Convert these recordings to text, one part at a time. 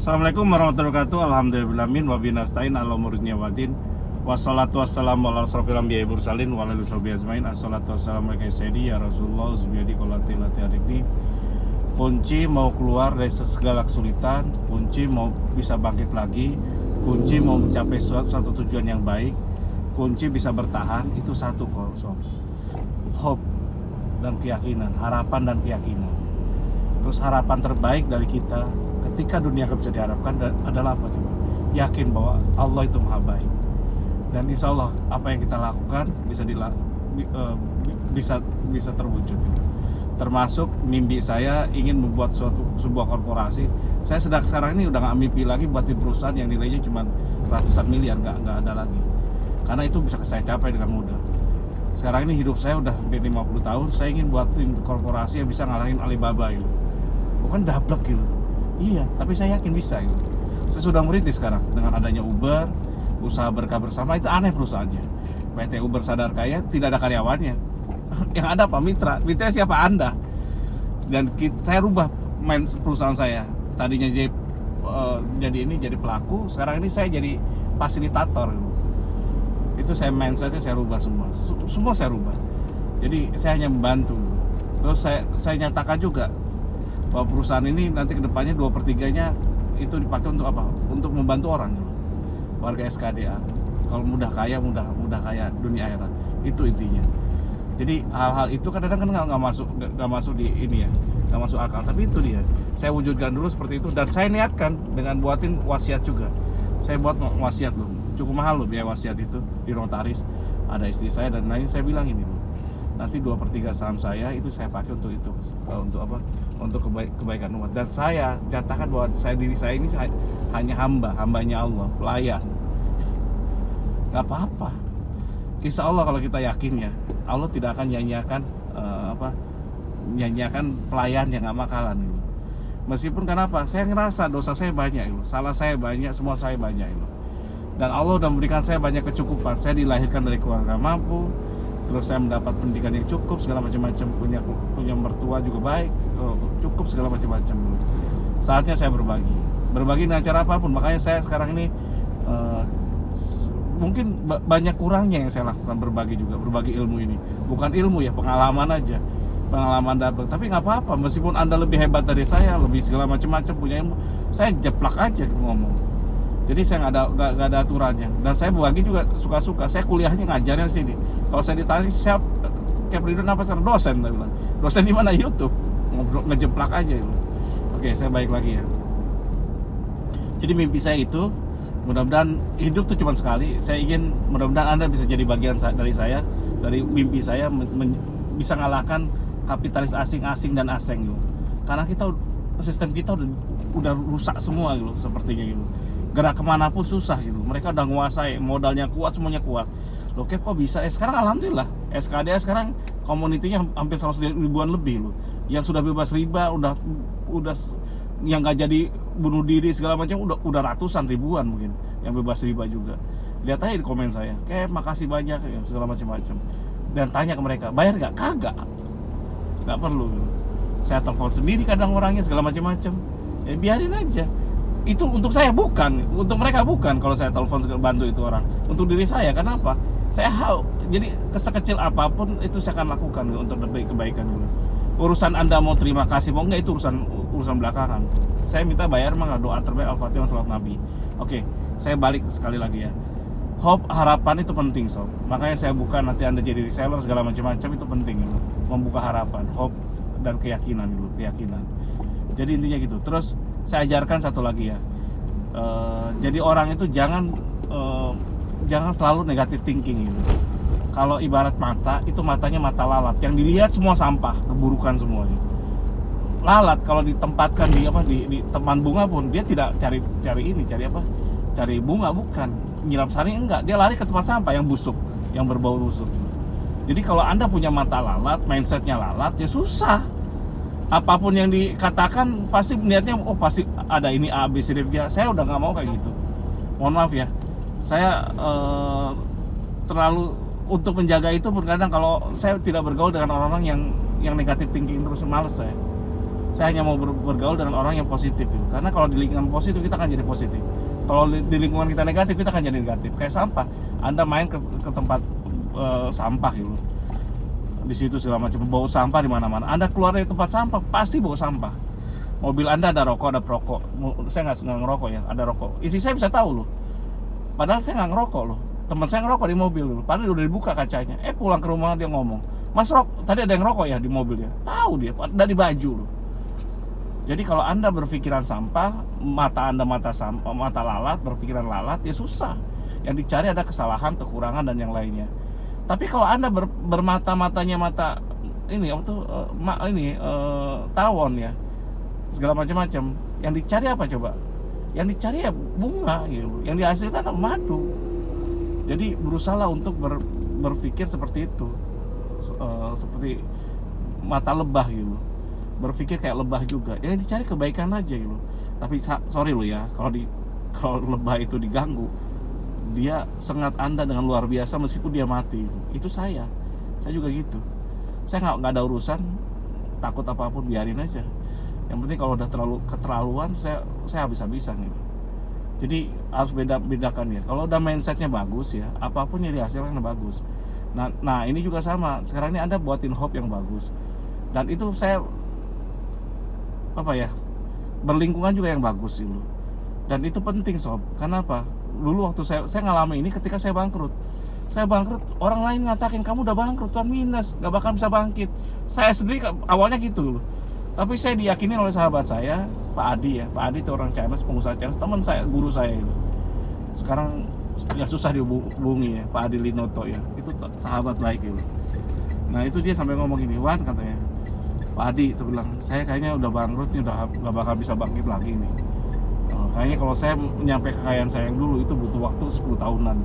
Assalamualaikum warahmatullahi wabarakatuh. Alhamdulillahirrahmanirrahim. Wa binastain ala muridnya wadin. Wassalatu wassalamu ala asrofil anbiya'i mursalin wa ala alihi washabihi ajmain. Assalatu wassalamu ala sayyidi ya Rasulullah usbiyadi qolati lati arikni. Kunci mau keluar dari segala kesulitan, kunci mau bisa bangkit lagi, kunci mau mencapai suatu tujuan yang baik, kunci bisa bertahan itu satu kok, hope dan keyakinan, harapan dan keyakinan. Terus harapan terbaik dari kita ketika dunia gak bisa diharapkan adalah apa coba? Yakin bahwa Allah itu maha baik. Dan insya Allah apa yang kita lakukan bisa terwujud. Termasuk mimpi saya ingin membuat sebuah korporasi. Saya sekarang ini udah gak mimpi lagi buatin perusahaan yang nilainya cuma ratusan miliar, nggak ada lagi. Karena itu bisa saya capai dengan mudah. Sekarang ini hidup saya udah hampir 50 tahun, saya ingin buatin korporasi yang bisa ngalahin Alibaba gitu. Bukan dablek gitu. Iya, tapi saya yakin bisa gitu. Saya sudah merintis sekarang dengan adanya Uber, usaha berkah bersama, itu aneh perusahaannya. PT Uber Sadar Kaya tidak ada karyawannya. Yang ada apa? Mitra siapa Anda? Dan saya rubah main perusahaan saya. Tadinya jadi pelaku, sekarang ini saya jadi fasilitator gitu. Itu saya mindsetnya saya rubah semua saya rubah. Jadi saya hanya membantu. Terus saya nyatakan juga bahwa perusahaan ini nanti kedepannya 2/3-nya itu dipakai untuk apa? Untuk membantu orang gitu. Warga SKDA. Kalau mudah kaya dunia akhirat. Itu intinya. Jadi hal-hal itu kadang-kadang nggak masuk di ini ya, nggak masuk akal. Tapi itu dia. Saya wujudkan dulu seperti itu dan saya niatkan dengan buatin wasiat juga. Saya buat wasiat loh. Cukup mahal loh biaya wasiat itu di notaris. Ada istri saya dan lain, saya bilang ini loh. Nanti 2/3 saham saya itu saya pakai untuk itu, untuk apa? Untuk kebaikan umat. Dan saya nyatakan bahwa diri saya ini hanya hambanya Allah, pelayan. Gak apa-apa. Insya Allah kalau kita yakin ya, Allah tidak akan nyanyiakan pelayan yang gak makalan gitu. Meskipun kenapa? Saya ngerasa dosa saya banyak gitu. Salah saya banyak, semua saya banyak gitu. Dan Allah sudah memberikan saya banyak kecukupan. Saya dilahirkan dari keluarga mampu, terus saya mendapat pendidikan yang cukup, segala macam-macam, punya mertua juga baik, cukup segala macam-macam. Saatnya saya berbagi dengan cara apapun. Makanya saya sekarang ini mungkin banyak kurangnya yang saya lakukan, berbagi ilmu ini. Bukan ilmu ya, pengalaman aja, pengalaman dapat. Tapi nggak apa-apa, meskipun Anda lebih hebat dari saya, lebih segala macam-macam punya ilmu, saya jeplak aja ngomong. Jadi saya nggak ada aturannya. Dan saya berbagi juga suka-suka. Saya kuliahnya ngajarnya di sini. Kalau saya ditanya siap Capridon apa sekarang dosen, saya bilang. Dosen di mana? YouTube. Ngejeplak aja gitu. Oke, saya balik lagi ya. Jadi mimpi saya itu, mudah-mudahan hidup tuh cuma sekali. Saya ingin mudah-mudahan Anda bisa jadi bagian dari saya, dari mimpi saya bisa ngalahkan kapitalis asing dan asing gitu. Karena sistem kita udah rusak semua gitu, sepertinya gitu. Gerak kemanapun susah gitu. Mereka udah nguasai, modalnya kuat, semuanya kuat. Loh kok bisa? Sekarang alhamdulillah SKDA sekarang komunitinya hampir 100 ribuan lebih loh. Yang sudah bebas riba, udah yang nggak jadi bunuh diri segala macam udah ratusan ribuan mungkin yang bebas riba juga. Lihat aja di komen saya, makasih banyak ya, segala macam-macam. Dan tanya ke mereka, bayar nggak? Kagak, nggak perlu. Saya telepon sendiri kadang orangnya segala macam-macam. Ya biarin aja. Itu untuk saya bukan, untuk mereka bukan. Kalau saya telepon bantu itu orang, untuk diri saya. Kenapa? Saya jadi sekecil apapun itu saya akan lakukan untuk kebaikan dulu. Urusan Anda mau terima kasih mau enggak itu urusan belakangan. Saya minta bayar mah doa terbaik Al-Fatihah salat Nabi. Oke, saya balik sekali lagi ya. Hope, harapan itu penting sob. Makanya saya buka nanti Anda jadi reseller segala macam-macam itu penting gitu. Membuka harapan, hope dan keyakinan dulu, keyakinan. Jadi intinya gitu. Terus saya ajarkan satu lagi ya. Jadi orang itu jangan selalu negatif thinking gitu. Kalau ibarat mata, itu matanya mata lalat. Yang dilihat semua sampah, keburukan semua gitu. Lalat kalau ditempatkan di teman bunga pun dia tidak cari bunga, bukan nyirap sari, enggak, dia lari ke tempat sampah yang busuk, yang berbau busuk. Jadi kalau Anda punya mata lalat, mindsetnya lalat, ya susah. Apapun yang dikatakan pasti niatnya pasti ada ini A B C D F. Saya udah nggak mau kayak gitu. Mohon maaf ya, saya terlalu untuk menjaga itu. Kadang kalau saya tidak bergaul dengan orang-orang yang negatif thinking terus, males saya. Saya hanya mau bergaul dengan orang yang positif gitu. Karena kalau di lingkungan positif kita akan jadi positif. Kalau di lingkungan kita negatif kita akan jadi negatif. Kayak sampah, Anda main ke tempat sampah gitu, di situ segala macam bau sampah di mana-mana. Anda keluar dari tempat sampah pasti bau sampah. Mobil Anda ada rokok, ada perokok. Saya nggak ngerokok ya, ada rokok. Isi saya bisa tahu loh. Padahal saya nggak ngerokok loh. Teman saya ngerokok di mobil loh. Padahal udah dibuka kacanya. Pulang ke rumah dia ngomong, Mas tadi ada yang rokok ya di mobil ya. Tahu dia, dari baju loh. Jadi kalau Anda berpikiran sampah, mata Anda mata lalat, berpikiran lalat, ya susah. Yang dicari ada kesalahan, kekurangan dan yang lainnya. Tapi kalau Anda bermata-matanya mata ini apa tuh tawon ya, segala macam-macam, yang dicari apa coba? Yang dicari ya bunga gitu. Yang dihasilkan madu. Jadi berusaha untuk berpikir seperti itu. Seperti mata lebah gitu. Berpikir kayak lebah juga. Yang dicari kebaikan aja gitu. Tapi sorry lo ya, kalau lebah itu diganggu, dia sengat Anda dengan luar biasa meskipun dia mati. Itu saya juga gitu. Saya nggak ada urusan, takut apapun biarin aja. Yang penting kalau udah terlalu keterlaluan, saya habis-habisan gitu. Jadi harus bedakan ya. Kalau udah mindsetnya bagus ya, apapun yang dihasilkan bagus. Nah ini juga sama. Sekarang ini Anda buatin hope yang bagus. Dan itu saya berlingkungan juga yang bagus itu. Dan itu penting sob. Kenapa? Dulu waktu saya ngalamin ini ketika saya bangkrut, orang lain ngatakin kamu udah bangkrut, Tuhan minus, gak bakal bisa bangkit. Saya sendiri awalnya gitu loh. Tapi saya diyakini oleh sahabat saya, Pak Adi ya. Pak Adi itu orang Chinese, pengusaha Chinese, teman saya, guru saya itu. Sekarang gak susah dihubungi ya, Pak Adi Linoto ya. Itu sahabat baik itu. Nah itu dia sampai ngomong gini, Wan katanya, Pak Adi, saya bilang, saya kayaknya udah bangkrut nih, udah gak bakal bisa bangkit lagi nih. Kayaknya kalau saya nyampe kekayaan saya yang dulu itu butuh waktu 10 tahunan.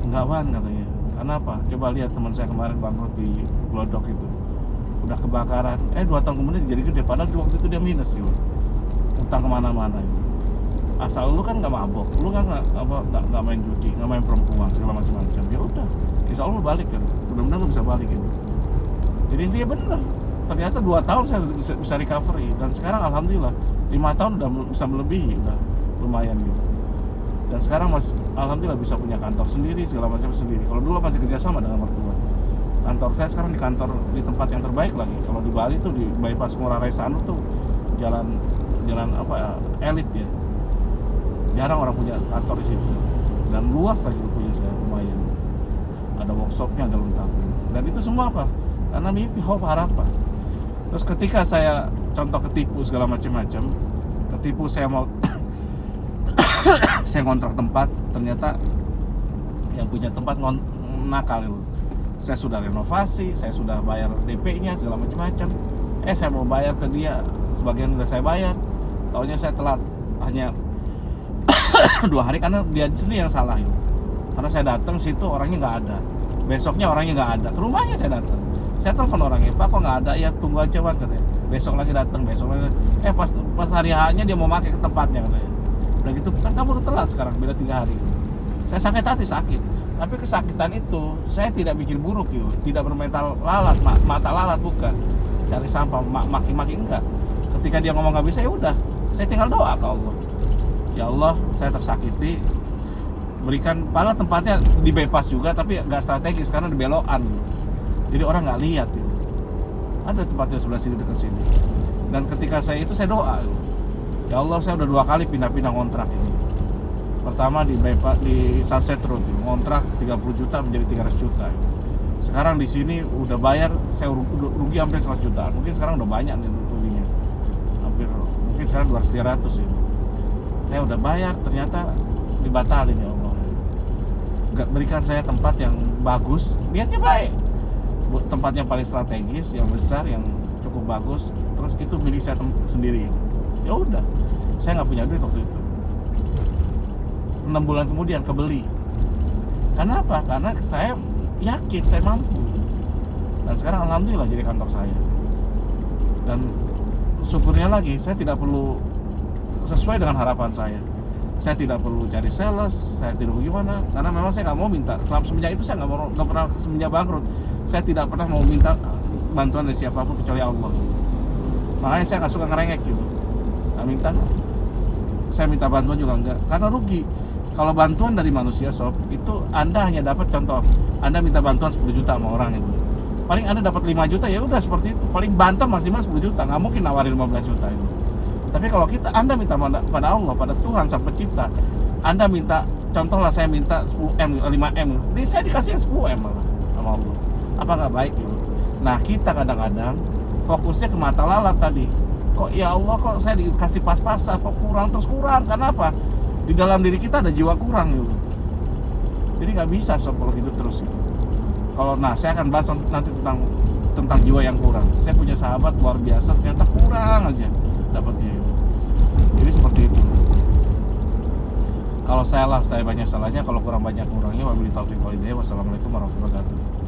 Enggak Wan katanya. Kenapa? Coba lihat teman saya kemarin bangkrut di Glodok itu. Udah kebakaran, 2 tahun kemudian jadi gede. Padahal waktu itu dia minus gitu. Utang kemana-mana gitu. Asal lu kan nggak mabok, lu kan nggak main judi, nggak main perempuan segala macam-macam. Ya udah, insya Allah lu balik kan. Mudah-mudahan lu bisa balik gitu. Jadi intinya bener. Ternyata 2 tahun saya bisa recovery. Dan sekarang alhamdulillah 5 tahun udah bisa melebihi, udah lumayan gitu. Dan sekarang alhamdulillah bisa punya kantor sendiri, segala macam sendiri. Kalau dulu masih kerjasama dengan mertua. Kantor saya sekarang di tempat yang terbaik lagi. Kalau di Bali tuh di bypass Ngurah Rai Sanur tuh jalan elit ya. Jarang orang punya kantor di situ. Dan luas lagi punya saya, lumayan. Ada workshopnya, ada lengkap. Dan itu semua apa? Karena mimpi, hope, harapan. Terus ketika saya contoh ketipu segala macam-macam, saya mau saya ngontrak tempat, ternyata yang punya tempat nakal itu. Saya sudah renovasi, saya sudah bayar DP-nya segala macam-macam. Saya mau bayar ke dia, sebagian udah saya bayar. Taunya saya telat hanya 2 hari karena dia sendiri yang salah itu. Karena saya datang situ orangnya nggak ada. Besoknya orangnya nggak ada. Ke rumahnya saya datang. Saya telepon orangnya, Pak kok nggak ada? Ya tunggu aja Bang katanya. Besok lagi datang, besok lagi. Pas hari H-nya dia mau pakai ke tempatnya katanya. Udah gitu, kan kamu udah telat sekarang, beda 3 hari. Saya sakit hati, sakit. Tapi kesakitan itu, saya tidak mikir buruk gitu. Tidak bermental lalat, mata lalat bukan. Cari sampah, maki-maki enggak. Ketika dia ngomong nggak bisa, ya udah. Saya tinggal doa ke Allah. Ya Allah, saya tersakiti. Berikan, padahal tempatnya di bypass juga, tapi nggak strategis karena di belokan. Jadi orang nggak lihat gitu. Ada tempatnya sebelah sini dekat sini. Dan ketika saya doa, ya Allah saya udah 2 kali pindah-pindah kontrak ini. Pertama di Sunset Road, kontrak 30 juta menjadi 300 juta. Sekarang di sini udah bayar, saya rugi hampir 100 juta. Mungkin sekarang udah banyak nih ruginya. Mungkin sekarang 200-300 ya. Saya udah bayar, ternyata dibatalin ya Allah. Gak berikan saya tempat yang bagus, niatnya baik. Tempatnya paling strategis, yang besar, yang cukup bagus, terus itu milik saya sendiri. Ya udah, saya nggak punya duit waktu itu. 6 bulan kemudian kebeli. Kenapa? Karena saya yakin saya mampu. Dan sekarang alhamdulillah jadi kantor saya. Dan syukurnya lagi, saya tidak perlu sesuai dengan harapan saya. Saya tidak perlu cari sales, saya tidak bagaimana. Karena memang saya nggak mau minta. Semenjak itu saya nggak pernah semenjak bangkrut. Saya tidak pernah mau minta bantuan dari siapapun kecuali Allah. Makanya saya nggak suka ngerengek gitu. Saya minta bantuan juga enggak, karena rugi. Kalau bantuan dari manusia sob, itu Anda hanya dapat, contoh Anda minta bantuan 10 juta sama orang itu, paling Anda dapat 5 juta, ya udah seperti itu. Paling banter maksimal 10 juta, nggak mungkin nawarin 15 juta itu. Tapi kalau Anda minta pada Allah, pada Tuhan Sang Pencipta, Anda minta, contohlah saya minta 10M, 5M, saya dikasih 10M malah sama Allah. Apa nggak baik gitu? Nah, kita kadang-kadang fokusnya ke mata lalat tadi. Kok ya Allah, kok saya dikasih pas-pasan, kok kurang terus kurang? Karena apa? Di dalam diri kita ada jiwa kurang gitu. Jadi nggak bisa sob kalau gitu terus gitu. Saya akan bahas nanti tentang jiwa yang kurang. Saya punya sahabat luar biasa, ternyata kurang aja dapatnya. Jadi seperti itu. Kalau saya banyak salahnya, kalau kurang banyak kurangnya. Wabillahi taufiq wal hidayah. Wassalamualaikum warahmatullahi wabarakatuh.